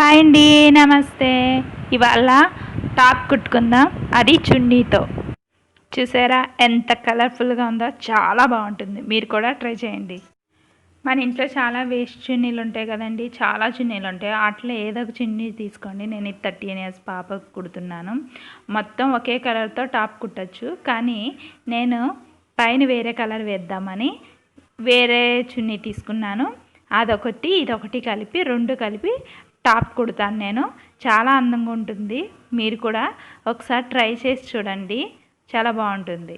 Hi అండి, నమస్తే. ఇవాళ టాప్ కుట్టుకుందాం, అది చున్నీతో. చూసారా ఎంత కలర్ఫుల్గా ఉందో, చాలా బాగుంటుంది. మీరు కూడా ట్రై చేయండి. మన ఇంట్లో చాలా వేస్ట్ చున్నీలు ఉంటాయి కదండి, చాలా చున్నీలు ఉంటాయి. అట్లా ఏదో ఒక చున్నీ తీసుకోండి. నేను ఇది 13 years పాపకు కుడుతున్నాను. మొత్తం ఒకే కలర్తో టాప్ కుట్టచ్చు, కానీ నేను పైన వేరే కలర్ వేద్దామని వేరే చున్నీ తీసుకున్నాను. అదొకటి ఇదొకటి కలిపి రెండు కలిపి టాప్ కుడతాను నేను. చాలా అందంగా ఉంటుంది. మీరు కూడా ఒకసారి ట్రై చేసి చూడండి, చాలా బాగుంటుంది.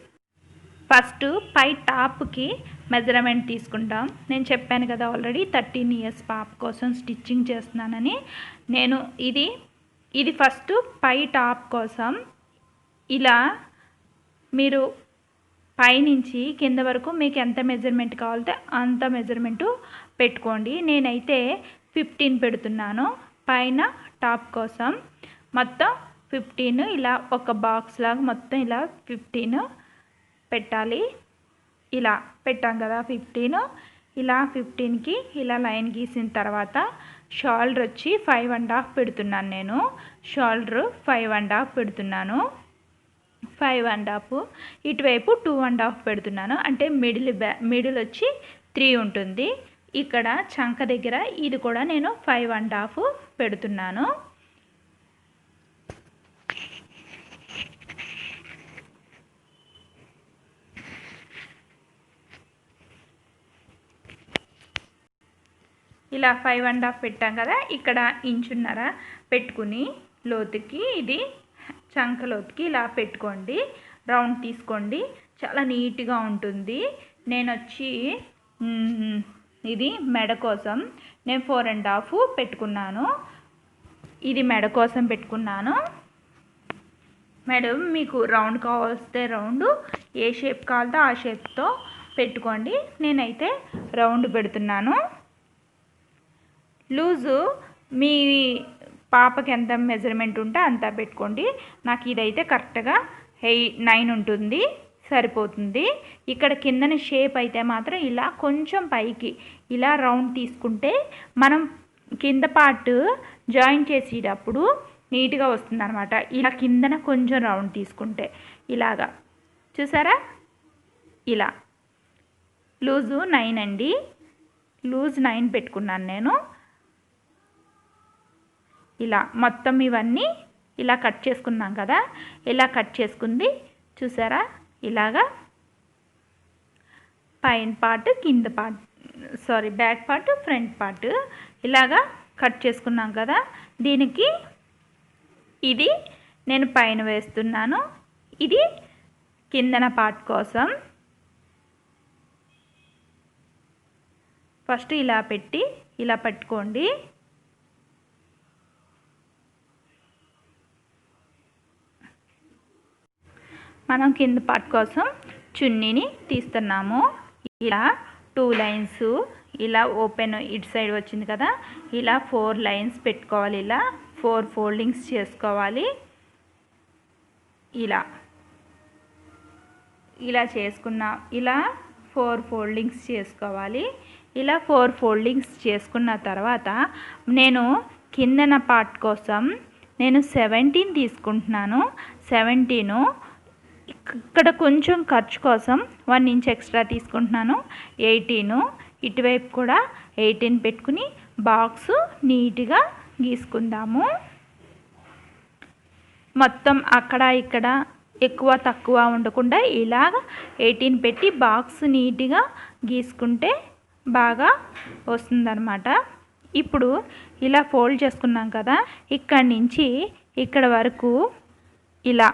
ఫస్ట్ పై టాప్కి మెజర్మెంట్ తీసుకుంటాం. నేను చెప్పాను కదా ఆల్రెడీ 13 years పాప కోసం స్టిచ్చింగ్ చేస్తున్నానని. నేను ఇది ఫస్ట్ పై టాప్ కోసం ఇలా మీరు పైనుంచి కింద వరకు మీకు ఎంత మెజర్మెంట్ కావాలంటే అంత మెజర్మెంటు పెట్టుకోండి. నేనైతే 15 పెడుతున్నాను పైన టాప్ కోసం. మొత్తం 15 ఇలా ఒక బాక్స్ లాగా మొత్తం ఇలా 15 పెట్టాలి. ఇలా పెట్టాం కదా 15. ఇలా 15కి ఇలా లైన్ గీసిన తర్వాత షోల్డర్ వచ్చి 5.5 పెడుతున్నాను నేను. షోల్డర్ 5.5 పెడుతున్నాను. 5.5 ఇటువైపు 2.5 పెడుతున్నాను. అంటే మిడిల్ వచ్చి 3 ఉంటుంది. ఇక్కడ చంక దగ్గర ఇది కూడా నేను 5.5 పెడుతున్నాను. ఇలా 5.5 పెట్టాం కదా. ఇక్కడ ఇంచున్నర పెట్టుకుని లోతుకి ఇది చంక లోతుకి ఇలా పెట్టుకోండి. రౌండ్ తీసుకోండి, చాలా నీట్గా ఉంటుంది. నేను వచ్చి ఇది మెడ కోసం నేను 4.5 పెట్టుకున్నాను. ఇది మెడ కోసం పెట్టుకున్నాను. మేడం మీకు రౌండ్ కావలిస్తే రౌండ్, ఏ షేప్ కావాలంటే ఆ షేప్తో పెట్టుకోండి. నేనైతే రౌండ్ పెడుతున్నాను. లూజు మీ పాపకి ఎంత మెజర్మెంట్ ఉంటే అంత పెట్టుకోండి. నాకు ఇదైతే కరెక్ట్గా 9 ఉంటుంది, సరిపోతుంది. ఇక్కడ కిందన షేప్ అయితే మాత్రం ఇలా కొంచెం పైకి ఇలా రౌండ్ తీసుకుంటే మనం కింద పార్ట్ జాయిన్ చేసేటప్పుడు నీట్గా వస్తుంది అనమాట. ఇలా కిందన కొంచెం రౌండ్ తీసుకుంటే ఇలాగా చూసారా. ఇలా లూజు 9 అండి. లూజ్ 9 పెట్టుకున్నాను నేను. ఇలా మొత్తం ఇవన్నీ ఇలా కట్ చేసుకున్నాం కదా. ఇలా కట్ చేసుకుంది చూసారా. ఇలాగా పైన పార్ట్ కింద part back part front part ఇలాగా కట్ చేసుకున్నాం కదా. దీనికి ఇది నేను పైన వేస్తున్నాను, ఇది కిందన పార్ట్ కోసం. ఫస్ట్ ఇలా పెట్టి ఇలా పట్టుకోండి. మనం కింద పార్ట్ కోసం చున్నీని తీస్తున్నాము. ఇలా 2 లైన్స్ ఇలా ఓపెన్ ఇటు సైడ్ వచ్చింది కదా. ఇలా 4 లైన్స్ పెట్టుకోవాలి. ఇలా 4 ఫోల్డింగ్స్ చేసుకోవాలి. ఇలా చేసుకున్న ఇలా 4 ఫోల్డింగ్స్ చేసుకోవాలి. ఇలా 4 ఫోల్డింగ్స్ చేసుకున్న తర్వాత నేను కిందన పార్ట్ కోసం నేను 17 తీసుకుంటున్నాను. 17 ఇక్కడ కొంచెం ఖర్చు కోసం 1 ఇంచ్ ఎక్స్ట్రా తీసుకుంటున్నాను. 18 ఇటువైపు కూడా 18 పెట్టుకుని బాక్స్ నీట్గా గీసుకుందాము. మొత్తం అక్కడ ఇక్కడ ఎక్కువ తక్కువ ఉండకుండా ఇలాగ 18 పెట్టి బాక్స్ నీట్గా గీసుకుంటే బాగా వస్తుందన్నమాట. ఇప్పుడు ఇలా ఫోల్డ్ చేసుకున్నాం కదా. ఇక్కడి నుంచి ఇక్కడ వరకు ఇలా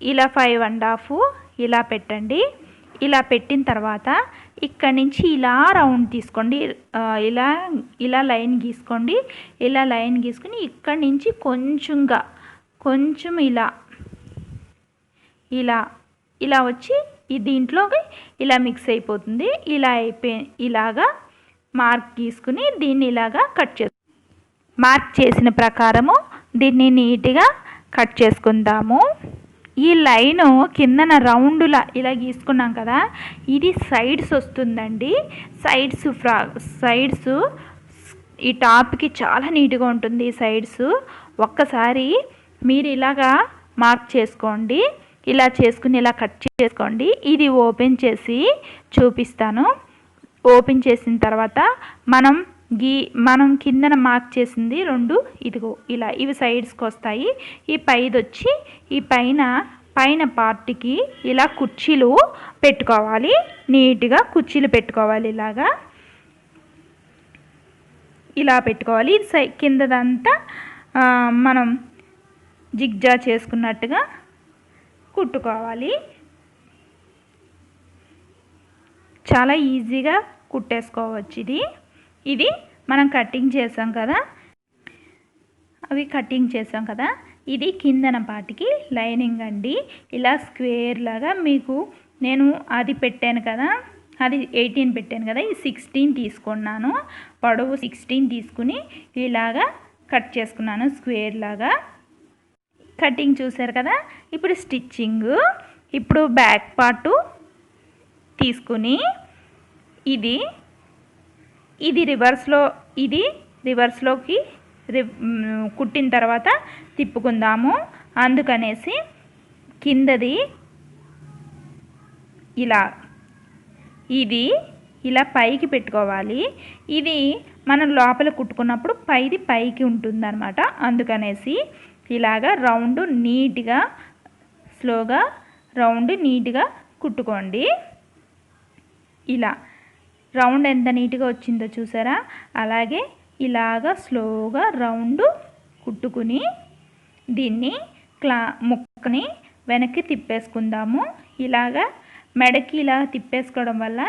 5.5 ఇలా పెట్టండి. ఇలా పెట్టిన తర్వాత ఇక్కడి నుంచి ఇలా రౌండ్ తీసుకోండి. ఇలా లైన్ గీసుకోండి. ఇలా లైన్ గీసుకుని ఇక్కడి నుంచి కొంచెం ఇలా వచ్చి దీంట్లోకి ఇలా మిక్స్ అయిపోతుంది. ఇలాగా మార్క్ గీసుకుని దీన్ని ఇలాగా మార్క్ చేసిన ప్రకారము దీన్ని నీట్గా కట్ చేసుకుందాము. ఈ లైను కిందన రౌండ్లా ఇలా గీసుకున్నాం కదా. ఇది సైడ్స్ వస్తుందండి. సైడ్స్ ఈ టాప్కి చాలా నీట్గా ఉంటుంది ఈ సైడ్స్. ఒక్కసారి మీరు ఇలాగా మార్క్ చేసుకోండి. ఇలా చేసుకుని ఇలా కట్ చేసుకోండి. ఇది ఓపెన్ చేసి చూపిస్తాను. ఓపెన్ చేసిన తర్వాత మనం కిందన మార్క్ చేసింది 2 ఇదిగో ఇలా ఇవి సైడ్స్కి వస్తాయి. ఈ పైది వచ్చి ఈ పైన పార్ట్కి ఇలా కుర్చీలు పెట్టుకోవాలి. నీట్గా కుర్చీలు పెట్టుకోవాలి. ఇలా పెట్టుకోవాలి. కిందదంతా మనం జిగ్జా చేసుకున్నట్టుగా కుట్టుకోవాలి. చాలా ఈజీగా కుట్టేసుకోవచ్చు. ఇది మనం కటింగ్ చేసాం కదా, ఇది కిందన పాటికి లైనింగ్ అండి. ఇలా స్క్వేర్ లాగా మీకు నేను అది పెట్టాను కదా, అది 18 పెట్టాను కదా, ఈ 16 తీసుకున్నాను. పొడవు 16 తీసుకుని ఇలాగా కట్ చేసుకున్నాను స్క్వేర్ లాగా. కటింగ్ చూసారు కదా. ఇప్పుడు స్టిచ్చింగ్. ఇప్పుడు బ్యాక్ పార్టు తీసుకుని ఇది రివర్స్లోకి కుట్టిన తర్వాత తిప్పుకుందాము. అందుకనేసి కిందది ఇలా పైకి పెట్టుకోవాలి. ఇది మనం లోపల కుట్టుకున్నప్పుడు పైకి ఉంటుందన్నమాట. అందుకనేసి ఇలాగా రౌండ్ నీట్గా స్లోగా నీట్గా కుట్టుకోండి. ఇలా రౌండ్ ఎంత నీట్గా వచ్చిందో చూసారా. అలాగే ఇలాగా స్లోగా రౌండ్ కుట్టుకుని దీన్ని ముక్కని వెనక్కి తిప్పేసుకుందాము. ఇలాగా మెడకి ఇలా తిప్పేసుకోవడం వల్ల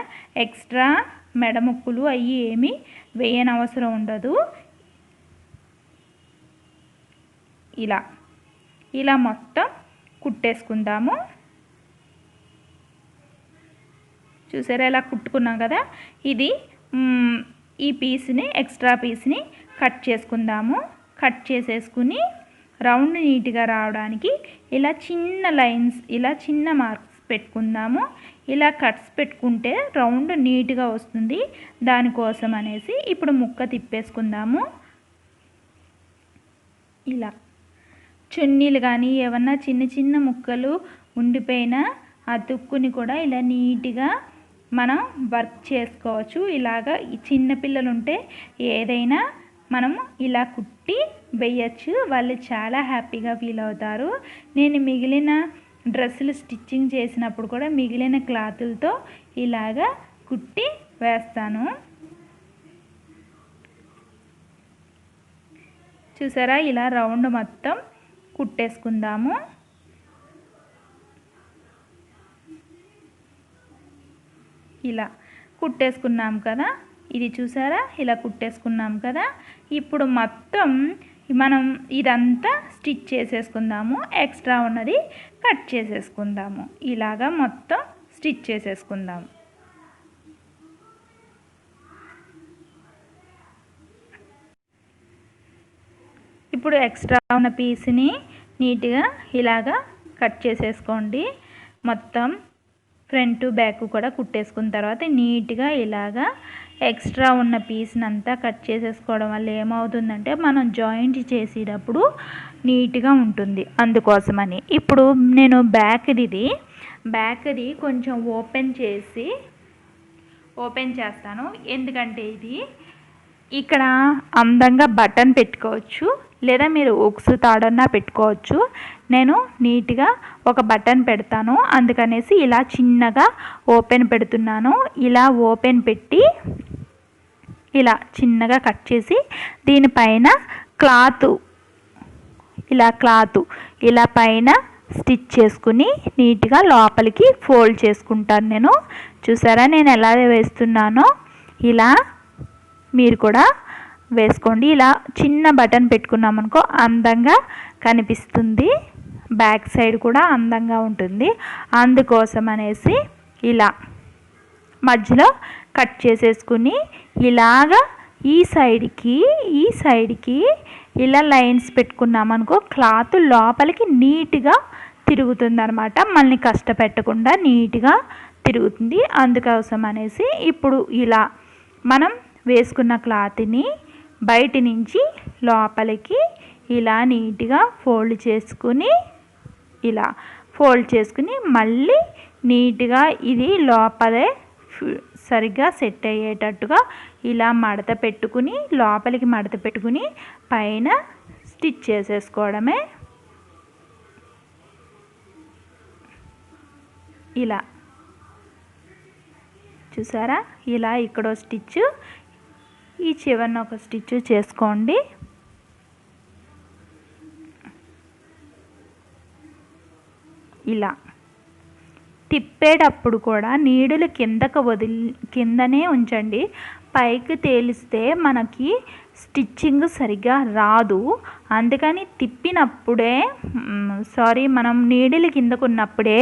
ఎక్స్ట్రా మెడ ముక్కులు అవి ఏమీ వేయనవసరం ఉండదు. ఇలా మొత్తం కుట్టేసుకుందాము. చూసారా ఇలా కుట్టుకున్నాం కదా. ఈ ఎక్స్ట్రా పీస్ని కట్ చేసుకుందాము. కట్ చేసేసుకుని రౌండ్ నీట్గా రావడానికి ఇలా చిన్న లైన్స్, ఇలా చిన్న మార్క్స్ పెట్టుకుందాము. ఇలా కట్స్ పెట్టుకుంటే రౌండ్ నీట్గా వస్తుంది. దానికోసం అనేసి ఇప్పుడు ముక్క తిప్పేసుకుందాము. ఇలా చున్నీలు కానీ ఏమన్నా చిన్న ముక్కలు ఉండిపోయినా అతుక్కుని కూడా ఇలా నీట్గా మనం వర్క్ చేసుకోవచ్చు. ఇలాగా చిన్నపిల్లలు ఉంటే ఏదైనా మనం ఇలా కుట్టి వేయచ్చు. వాళ్ళు చాలా హ్యాపీగా ఫీల్ అవుతారు. నేను మిగిలిన డ్రెస్సులు స్టిచ్చింగ్ చేసినప్పుడు కూడా మిగిలిన క్లాతులతో ఇలాగా కుట్టి వేస్తాను. చూసారా ఇలా రౌండ్ మొత్తం కుట్టేసుకుందాము. ఇలా కుట్టేసుకున్నాం కదా. ఇది చూసారా ఇలా కుట్టేసుకున్నాం కదా. ఇప్పుడు మొత్తం మనం ఇదంతా స్టిచ్ చేసేసుకుందాము. ఎక్స్ట్రా ఉన్నది కట్ చేసేసుకుందాము. ఇలాగా మొత్తం స్టిచ్ చేసేసుకుందాము. ఇప్పుడు ఎక్స్ట్రా ఉన్న పీస్ని నీట్గా ఇలాగా కట్ చేసేసుకోండి. మొత్తం ఫ్రంట్ బ్యాక్ కూడా కుట్టేసుకున్న తర్వాత నీట్గా ఇలాగా ఎక్స్ట్రా ఉన్న పీస్ని అంతా కట్ చేసేసుకోవడం వల్ల ఏమవుతుందంటే మనం జాయింట్ చేసేటప్పుడు నీట్గా ఉంటుంది. అందుకోసమని ఇప్పుడు నేను బ్యాక్ది కొంచెం ఓపెన్ చేస్తాను. ఎందుకంటే ఇది ఇక్కడ అందంగా బటన్ పెట్టుకోవచ్చు, లేదా మీరు ఉక్సు తాడన్నా పెట్టుకోవచ్చు. నేను నీట్గా ఒక బటన్ పెడతాను. అందుకనేసి ఇలా చిన్నగా ఓపెన్ పెడుతున్నాను. ఇలా ఓపెన్ పెట్టి ఇలా చిన్నగా కట్ చేసి దీనిపైన క్లాత్ ఇలా పైన స్టిచ్ చేసుకుని నీట్గా లోపలికి ఫోల్డ్ చేసుకుంటాను నేను. చూసారా నేను ఎలా వేస్తున్నానో ఇలా మీరు కూడా వేసుకోండి. ఇలా చిన్న బటన్ పెట్టుకున్నామనుకో అందంగా కనిపిస్తుంది. బ్యాక్ సైడ్ కూడా అందంగా ఉంటుంది. అందుకోసం అనేసి ఇలా మధ్యలో కట్ చేసేసుకుని ఇలాగా ఈ సైడ్కి ఇలా లైన్స్ పెట్టుకున్నామనుకో క్లాత్ లోపలికి నీట్గా తిరుగుతుంది అనమాట. మళ్ళీ కష్టపెట్టకుండా నీట్గా తిరుగుతుంది. అందుకోసం అనేసి ఇప్పుడు ఇలా మనం వేసుకున్న క్లాత్ని బయటి నుంచి లోపలికి ఇలా నీట్గా ఫోల్డ్ చేసుకుని మళ్ళీ నీట్గా ఇది లోపలే సరిగ్గా సెట్ అయ్యేటట్టుగా ఇలా మడత పెట్టుకుని లోపలికి మడత పెట్టుకుని పైన స్టిచ్ చేసేసుకోవడమే. ఇలా చూసారా, ఇలా ఇక్కడ స్టిచ్, ఈ చివరన ఒక స్టిచ్ చేసుకోండి. ఇలా తిప్పేటప్పుడు కూడా నీడులు కిందనే ఉంచండి. పైకి తేలిస్తే మనకి స్టిచ్చింగ్ సరిగ్గా రాదు. అందుకని తిప్పినప్పుడే మనం నీడిలు కిందకు ఉన్నప్పుడే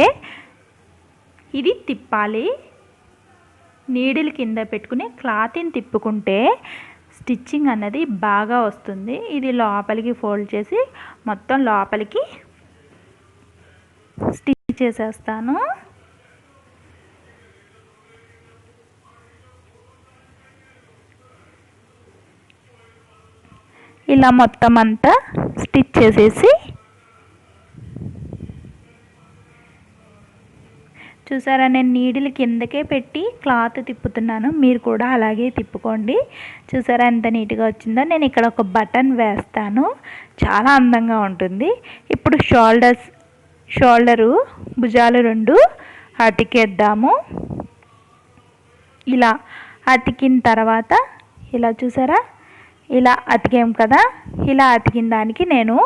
ఇది తిప్పాలి. నీడిల్ కింద పెట్టుకుని క్లాత్ని తిప్పుకుంటే స్టిచ్చింగ్ అన్నది బాగా వస్తుంది. ఇది లోపలికి ఫోల్డ్ చేసి మొత్తం లోపలికి స్టిచ్ చేసేస్తాను. ఇలా మొత్తం అంతా స్టిచ్ చేసేసి చూసారా, నేను నీడిల్ కిందకే పెట్టి క్లాత్ తిప్పుతున్నాను. మీరు కూడా అలాగే తిప్పుకోండి. చూసారా ఎంత నీట్గా వచ్చిందో. నేను ఇక్కడ ఒక బటన్ వేస్తాను, చాలా అందంగా ఉంటుంది. ఇప్పుడు షోల్డరు భుజాలు 2 అతికేద్దాము. ఇలా అతికిన తర్వాత ఇలా చూసారా, ఇలా అతికాం కదా. ఇలా అతికిన దానికి నేను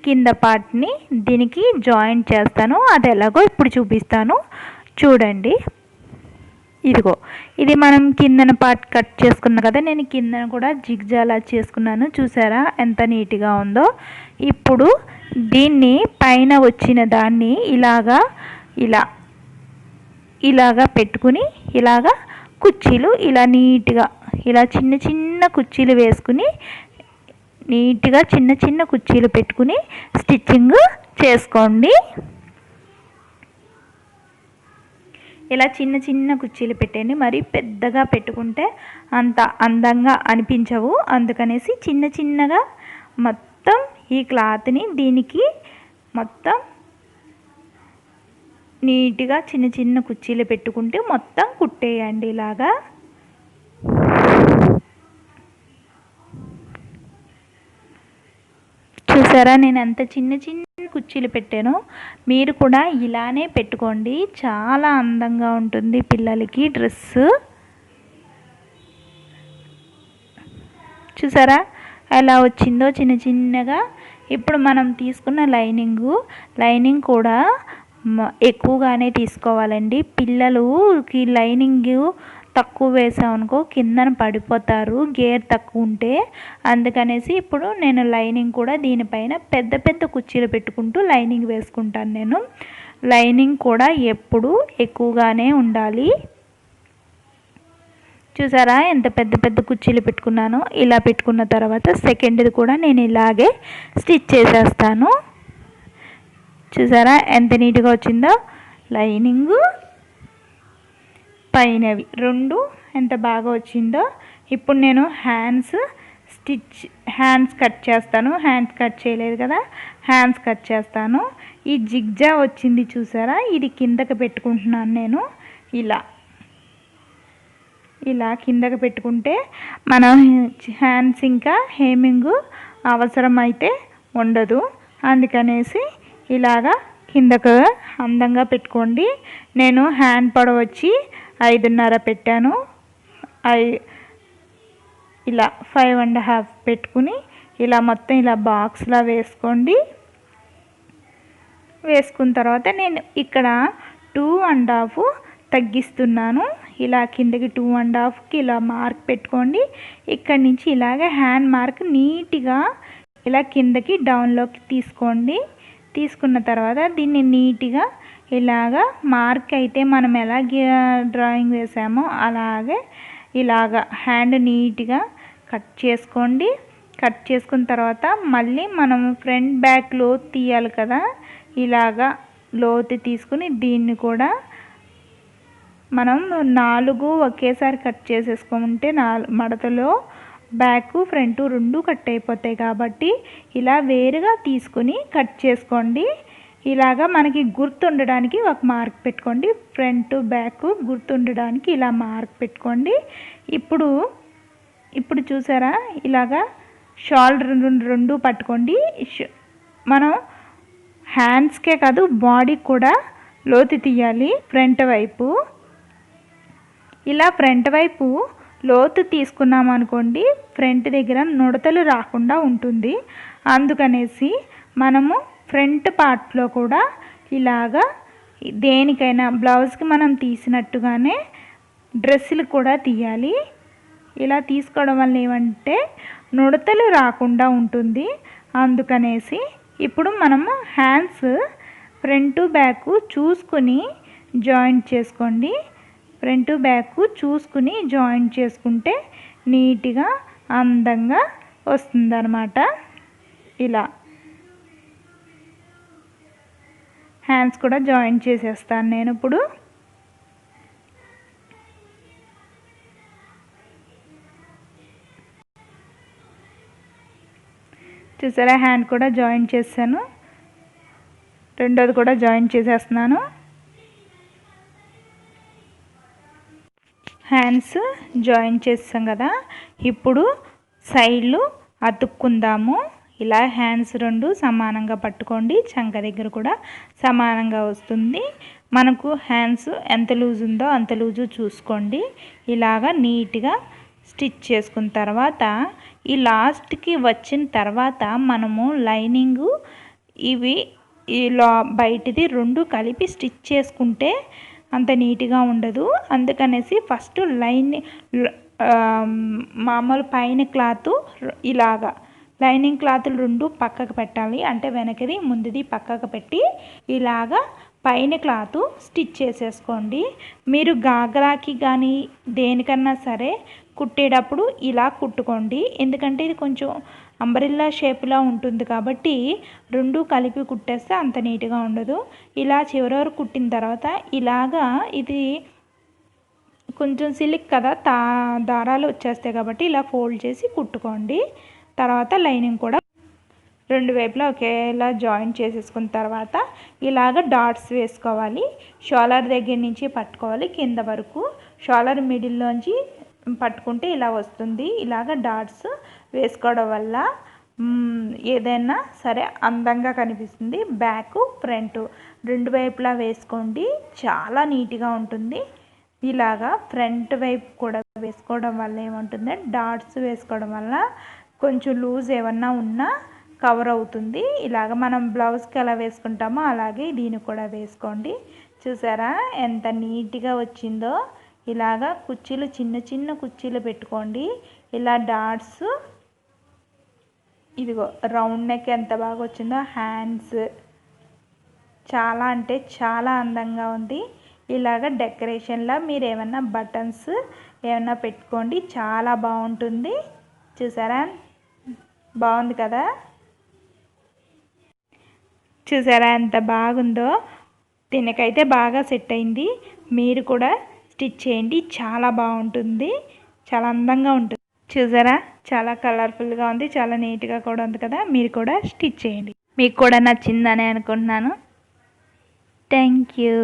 కింద పార్ట్ని దీనికి జాయింట్ చేస్తాను. అది ఎలాగో ఇప్పుడు చూపిస్తాను, చూడండి. ఇదిగో ఇది మనం కిందన పార్ట్ కట్ చేసుకున్నాం కదా, నేను కిందన కూడా జిగ్జాలా చేసుకున్నాను. చూసారా ఎంత నీట్గా ఉందో. ఇప్పుడు దీన్ని పైన వచ్చిన దాన్ని ఇలాగా పెట్టుకుని ఇలాగా కుర్చీలు ఇలా నీట్గా ఇలా చిన్న చిన్న కుర్చీలు వేసుకుని నీట్గా చిన్న చిన్న కుర్చీలు పెట్టుకుని స్టిచ్చింగ్ చేసుకోండి. ఇలా చిన్న చిన్న కుర్చీలు పెట్టండి. మరి పెద్దగా పెట్టుకుంటే అంత అందంగా అనిపించవు. అందుకనేసి చిన్న చిన్నగా మొత్తం ఈ క్లాత్ని దీనికి మొత్తం నీట్గా చిన్న చిన్న కుర్చీలు పెట్టుకుంటే మొత్తం కుట్టేయండి. ఇలాగా చూసారా నేను ఎంత చిన్న చిన్న కుర్చీలు పెట్టానో. మీరు కూడా ఇలానే పెట్టుకోండి, చాలా అందంగా ఉంటుంది పిల్లలకి డ్రెస్. చూసారా ఎలా వచ్చిందో చిన్న చిన్నగా. ఇప్పుడు మనం తీసుకున్న లైనింగ్ కూడా ఎక్కువగానే తీసుకోవాలండి. పిల్లలకి లైనింగ్ తక్కువ వేసామనుకో కిందన పడిపోతారు, గేర్ తక్కువ ఉంటే. అందుకనేసి ఇప్పుడు నేను లైనింగ్ కూడా దీనిపైన పెద్ద పెద్ద కుర్చీలు పెట్టుకుంటూ లైనింగ్ వేసుకుంటాను. నేను లైనింగ్ కూడా ఎప్పుడు ఎక్కువగానే ఉండాలి. చూసారా ఎంత పెద్ద పెద్ద కుర్చీలు పెట్టుకున్నాను. ఇలా పెట్టుకున్న తర్వాత సెకండ్ది కూడా నేను ఇలాగే స్టిచ్ చేసేస్తాను. చూసారా ఎంత నీట్గా వచ్చిందో. లైనింగు పైనవి 2 ఎంత బాగా వచ్చిందో. ఇప్పుడు నేను హ్యాండ్స్ కట్ చేస్తాను. హ్యాండ్స్ కట్ చేయలేదు కదా, హ్యాండ్స్ కట్ చేస్తాను. ఈ జిగ్జా వచ్చింది చూసారా, ఇది కిందకి పెట్టుకుంటున్నాను నేను. ఇలా కిందకి పెట్టుకుంటే మన హ్యాండ్స్ ఇంకా హేమింగ్ అవసరమైతే ఉండదు. అందుకనేసి ఇలాగా కిందకు అందంగా పెట్టుకోండి. నేను హ్యాండ్ పొడవు వచ్చి 5.5 పెట్టాను. ఇలా 5.5 పెట్టుకుని ఇలా మొత్తం ఇలా బాక్స్లా వేసుకోండి. వేసుకున్న తర్వాత నేను ఇక్కడ 2.5 తగ్గిస్తున్నాను. ఇలా కిందకి 2.5కి ఇలా మార్క్ పెట్టుకోండి. ఇక్కడి నుంచి ఇలాగే హ్యాండ్ మార్క్ నీట్గా ఇలా కిందకి డౌన్లోకి తీసుకోండి. తీసుకున్న తర్వాత దీన్ని నీట్గా ఇలాగా మార్క్ అయితే మనం ఎలా డ్రాయింగ్ వేసామో అలాగే ఇలాగా హ్యాండ్ నీట్గా కట్ చేసుకోండి. కట్ చేసుకున్న తర్వాత మళ్ళీ మనం ఫ్రంట్ బ్యాక్ లోతు తీయాలి కదా, ఇలాగా లోతు తీసుకుని దీన్ని కూడా మనం 4 ఒకేసారి కట్ చేసేసుకుంటే మడతలో బ్యాక్ ఫ్రంట్ రెండు కట్ అయిపోతాయి కాబట్టి ఇలా వేరుగా తీసుకుని కట్ చేసుకోండి. ఇలాగా మనకి గుర్తుండడానికి ఒక మార్క్ పెట్టుకోండి. ఫ్రంట్ బ్యాక్ గుర్తుండడానికి ఇలా మార్క్ పెట్టుకోండి. ఇప్పుడు చూసారా, ఇలాగా షోల్డర్ రెండు పట్టుకోండి. మనం హ్యాండ్స్కే కాదు బాడీకి కూడా లోతు తీయాలి. ఫ్రంట్ వైపు ఇలా ఫ్రంట్ వైపు లోతు తీసుకున్నాం అనుకోండి, ఫ్రంట్ దగ్గర నుడతలు రాకుండా ఉంటుంది. అందుకనేసి మనము ఫ్రంట్ పార్ట్లో కూడా ఇలాగా దేనికైనా బ్లౌజ్కి మనం తీసినట్టుగానే డ్రెస్సులు కూడా తీయాలి. ఇలా తీసుకోవడం వల్ల ఏమంటే నుడతలు రాకుండా ఉంటుంది. అందుకనేసి ఇప్పుడు మనము హ్యాండ్స్ ఫ్రంట్ బ్యాక్ చూసుకుని జాయింట్ చేసుకోండి. ఫ్రంట్ బ్యాక్ చూసుకుని జాయింట్ చేసుకుంటే నీట్గా అందంగా వస్తుందన్నమాట. ఇలా హ్యాండ్స్ కూడా జాయింట్ చేసేస్తాను నేను ఇప్పుడు. చూసారా, హ్యాండ్ కూడా జాయింట్ చేశాను. రెండోది కూడా జాయింట్ చేసేస్తున్నాను. హ్యాండ్స్ జాయింట్ చేస్తాం కదా, ఇప్పుడు సైడ్లు అతుక్కుందాము. ఇలా హ్యాండ్స్ రెండు సమానంగా పట్టుకోండి. చంక దగ్గర కూడా సమానంగా వస్తుంది. మనకు హ్యాండ్స్ ఎంత లూజ్ ఉందో అంత లూజు చూసుకోండి. ఇలాగా నీట్గా స్టిచ్ చేసుకున్న తర్వాత ఈ లాస్ట్కి వచ్చిన తర్వాత మనము లైనింగు ఇవి ఇలా బయటిది రెండు కలిపి స్టిచ్ చేసుకుంటే అంత నీట్గా ఉండదు. అందుకనేసి ఫస్ట్ మామూలు పైన క్లాత్ ఇలాగా లైనింగ్ క్లాతులు రెండు పక్కకు పెట్టాలి. అంటే వెనకది ముందుది పక్కకు పెట్టి ఇలాగా పైన క్లాత్ స్టిచ్ చేసేసుకోండి. మీరు గాగ్రాకి కానీ దేనికన్నా సరే కుట్టేటప్పుడు ఇలా కుట్టుకోండి. ఎందుకంటే ఇది కొంచెం అంబ్రెల్లా షేప్లా ఉంటుంది కాబట్టి రెండు కలిపి కుట్టేస్తే అంత నీట్గా ఉండదు. ఇలా చివరి వరకు కుట్టిన తర్వాత ఇలాగా ఇది కొంచెం సిల్క్ కదా, దారాలు వచ్చేస్తాయి కాబట్టి ఇలా ఫోల్డ్ చేసి కుట్టుకోండి. తర్వాత లైనింగ్ కూడా రెండు వైపులా ఒకేలా జాయింట్ చేసేసుకున్న తర్వాత ఇలాగ డాట్స్ వేసుకోవాలి. షోల్డర్ దగ్గర నుంచి పట్టుకోవాలి కింద వరకు. షోల్డర్ మిడిల్లోంచి పట్టుకుంటే ఇలా వస్తుంది. ఇలాగ డాట్స్ వేసుకోవడం వల్ల ఏదైనా సరే అందంగా కనిపిస్తుంది. బ్యాక్ ఫ్రంట్ రెండు వైపులా వేసుకోండి, చాలా నీట్గా ఉంటుంది. ఇలాగా ఫ్రంట్ వైపు కూడా వేసుకోవడం వల్ల ఏముంటుంది, డాట్స్ వేసుకోవడం వల్ల కొంచెం లూజ్ ఏమన్నా ఉన్నా కవర్ అవుతుంది. ఇలాగ మనం బ్లౌజ్కి ఎలా వేసుకుంటామో అలాగే దీన్ని కూడా వేసుకోండి. చూసారా ఎంత నీట్గా వచ్చిందో. ఇలాగా కుర్చీలు చిన్న చిన్న కుర్చీలు పెట్టుకోండి. ఇలా డాట్స్ ఇదిగో రౌండ్ నెక్ ఎంత బాగా వచ్చిందో. హ్యాండ్స్ చాలా అంటే చాలా అందంగా ఉంది. ఇలాగ డెకరేషన్లా మీరు ఏమన్నా బటన్స్ ఏమన్నా పెట్టుకోండి, చాలా బాగుంటుంది. చూసారా బాగుంది కదా. చూసారా ఎంత బాగుందో. దీనికైతే బాగా సెట్ అయింది. మీరు కూడా స్టిచ్ చేయండి, చాలా బాగుంటుంది, చాలా అందంగా ఉంటుంది. చూసారా చాలా కలర్ఫుల్గా ఉంది, చాలా నీట్గా కూడా ఉంది కదా. మీరు కూడా స్టిచ్ చేయండి. మీకు కూడా నచ్చిందని అనుకుంటున్నాను. Thank you.